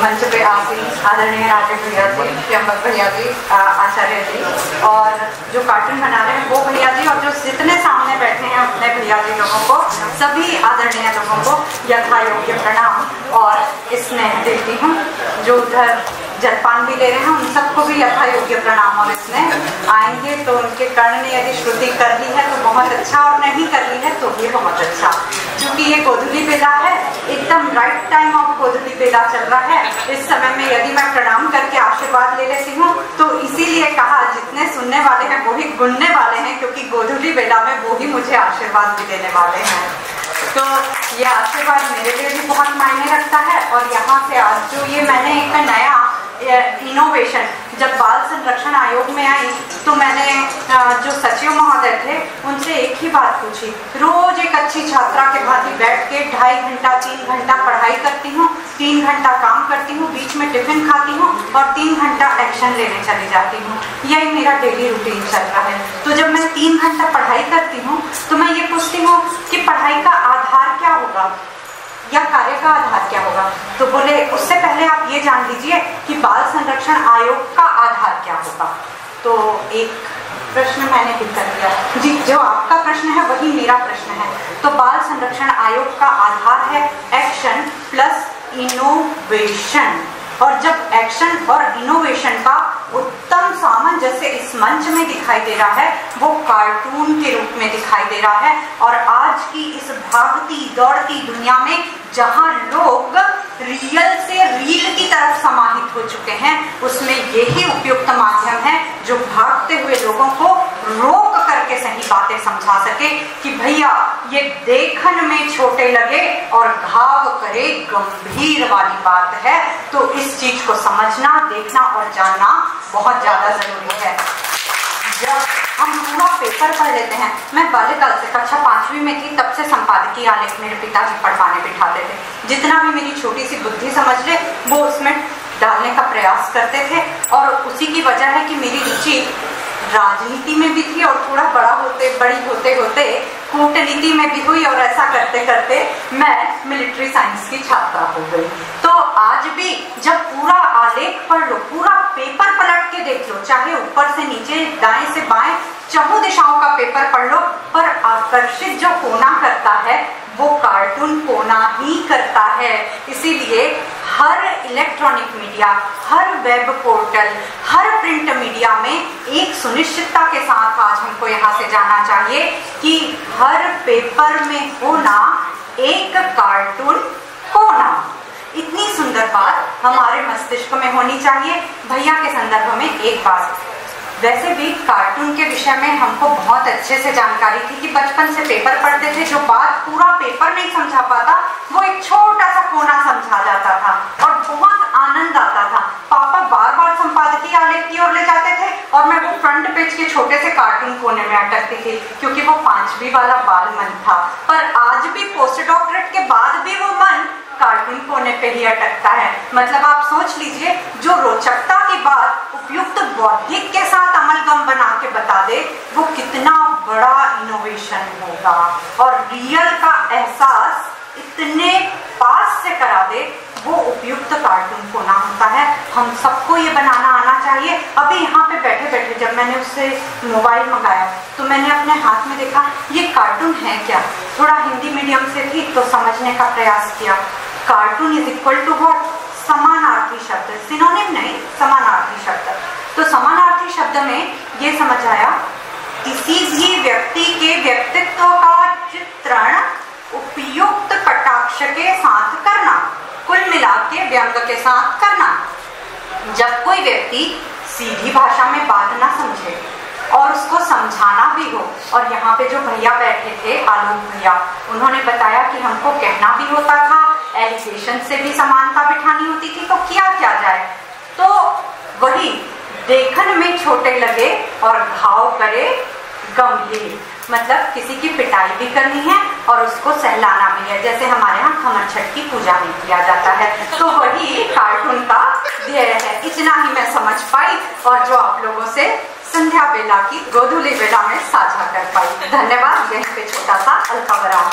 मंच पे आसीन आदरणीय राजेश भैया जी, त्र्यंबक भैया जी, आचार्य जी, और जो कार्टून बना रहे हैं वो भैया जी, और जो जितने सामने बैठे हैं अपने भैया जी लोगों को, सभी आदरणीय लोगों को यथा योग्य प्रणाम और स्नेह देती हूँ। जो उधर जलपान भी ले रहे हैं उन सबको भी यथा योग्य प्रणाम, और इसमें आएंगे तो उनके कर्ण ने यदि श्रुति कर ली है तो बहुत अच्छा, और नहीं कर ली है तो भी बहुत अच्छा, क्योंकि ये गोधूली बेला है, एकदम राइट टाइम ऑफ गोधूली बेला चल रहा है। इस समय में यदि मैं प्रणाम करके आशीर्वाद ले लेती हूँ तो इसीलिए कहा जितने सुनने वाले हैं वो ही गुनने वाले हैं, क्योंकि गोधूली बेला में वो ही मुझे आशीर्वाद भी देने वाले हैं। तो ये आशीर्वाद मेरे लिए भी बहुत मायने रखता है। और यहाँ से आज जो ये मैंने एक नया इनोवेशन, जब बाल संरक्षण आयोग में आई तो मैंने जो सचिव महोदय थे उनसे एक ही बात पूछी, रोज एक अच्छी छात्रा के भांति बैठ के 2.5 घंटा 3 घंटा पढ़ाई करती हूँ, 3 घंटा काम करती हूँ, बीच में टिफिन खाती हूँ और 3 घंटा एक्शन लेने चली जाती हूँ। यही मेरा डेली रूटीन चल रहा है। तो जब मैं 3 घंटा पढ़ाई करती हूँ तो मैं ये पूछती हूँ कि पढ़ाई का आधार क्या होगा या कार्य का आधार क्या होगा। तो बोले उससे पहले आप ये जान लीजिए कि बाल संरक्षण आयोग का आधार क्या होगा। तो एक प्रश्न मैंने भी कर दिया जी, जो आपका प्रश्न है वही मेरा प्रश्न है। तो बाल संरक्षण आयोग का आधार है एक्शन प्लस इनोवेशन, और जब एक्शन और इनोवेशन का उत्तम सामंजस्य इस मंच में दिखाई दे रहा है वो कार्टून के रूप में दिखाई दे रहा है। और आज की इस भागती दौड़ती दुनिया में जहां लोग रियल से रील की तरफ समाहित हो चुके हैं, उसमें यही उपयुक्त माध्यम है जो भागते हुए लोगों को रोक करके सही बातें समझा सके कि भैया ये देखन में छोटे लगे और घाव करे गंभीर वाली बात है। तो इस चीज को समझना, देखना और जानना बहुत ज्यादा जरूरी है। जब हम पूरा पेपर पढ़ लेते हैं, मैं बाल्यकाल से कक्षा 5वीं में थी तब से संपादकीय आलेख मेरे पिताजी पढ़वाने बिठाते थे। जितना भी मेरी छोटी सी बुद्धि समझ ले वो उसमें डालने का प्रयास करते थे, और उसी की वजह है कि मेरी रुचि राजनीति में भी थी और थोड़ा बड़ी होते होते कूटनीति में भी हुई, और ऐसा करते करते मैं मिलिट्री साइंस की छात्रा हो गई। तो आज भी जब पूरा आलेख पढ़ लो, पूरा पेपर पलट के देख लो, चाहे ऊपर से नीचे दाएं से बाएं चारों दिशाओं का पेपर पढ़ लो, पर आकर्षित जो कोना करता है वो कार्टून कोना ही करता है। इसीलिए हर इलेक्ट्रॉनिक मीडिया, हर वेब पोर्टल, हर प्रिंट मीडिया में एक सुनिश्चितता के साथ आज हमको यहाँ से जाना चाहिए कि हर पेपर में होना एक कार्टून कोना। इतनी सुंदर बात हमारे मस्तिष्क में होनी चाहिए। भैया के संदर्भ में एक बात, वैसे भी कार्टून के विषय में हमको बहुत अच्छे से जानकारी थी कि बचपन से पेपर पढ़ते थे, जो बात पूरा पेपर नहीं समझा पाता वो एक छोटा सा कोना समझा जाता था और बहुत आनंद आता था। पापा बार बार संपादकीय आलेख की ओर ले जाते थे और मैं वो फ्रंट पेज के छोटे से कार्टून कोने में अटकती थी, क्योंकि वो 5वीं वाला बाल मन था। पर आज भी पोस्ट डॉक्टरेट के बाद भी वो मन कार्टून कोने पे ही अटकता है। मतलब आप सोच लीजिए, जो रोचकता की बात उपयुक्त बौद्धिक के साथ अमलगम बना के बता दे वो कितना बड़ा इनोवेशन होगा, और रियल का एहसास इतने पास से करा दे वो उपयुक्त कार्टून कोना होता है। हम सबको ये बनाना आना चाहिए। अभी यहाँ पे बैठे बैठे जब मैंने उससे मोबाइल मंगाया तो मैंने अपने हाथ में देखा ये कार्टून है क्या। थोड़ा हिंदी मीडियम से थी तो समझने का प्रयास किया। Cartoon is equal to what? समानार्थी शब्द, सिनोनिम नहीं, समानार्थी शब्द। तो समानार्थी शब्द में ये समझ आया, किसी भी व्यक्ति के व्यक्तित्व का चित्रण उपयुक्त कटाक्ष के साथ करना, कुल मिला के व्यंग के साथ करना। जब कोई व्यक्ति सीधी भाषा में बात ना समझे और उसको समझाना भी हो, और यहाँ पे जो भैया बैठे थे आलोक भैया, उन्होंने बताया कि हमको कहना भी होता था, एलिगेशन से भी समानता बिठानी होती थी, तो किया क्या जाए। तो वही देखन में छोटे लगे और घाव करे गंभीर, मतलब किसी की पिटाई भी करनी है और उसको सहलाना भी है, जैसे हमारे यहाँ खमर छठ की पूजा में किया जाता है। तो वही कार्टून का ध्येय है। इतना ही मैं समझ पाई और जो आप लोगों से संध्या बेला की गोधूली बेला में साझा कर पाई। धन्यवाद। यहीं पे छोटा सा अल्पाविराम।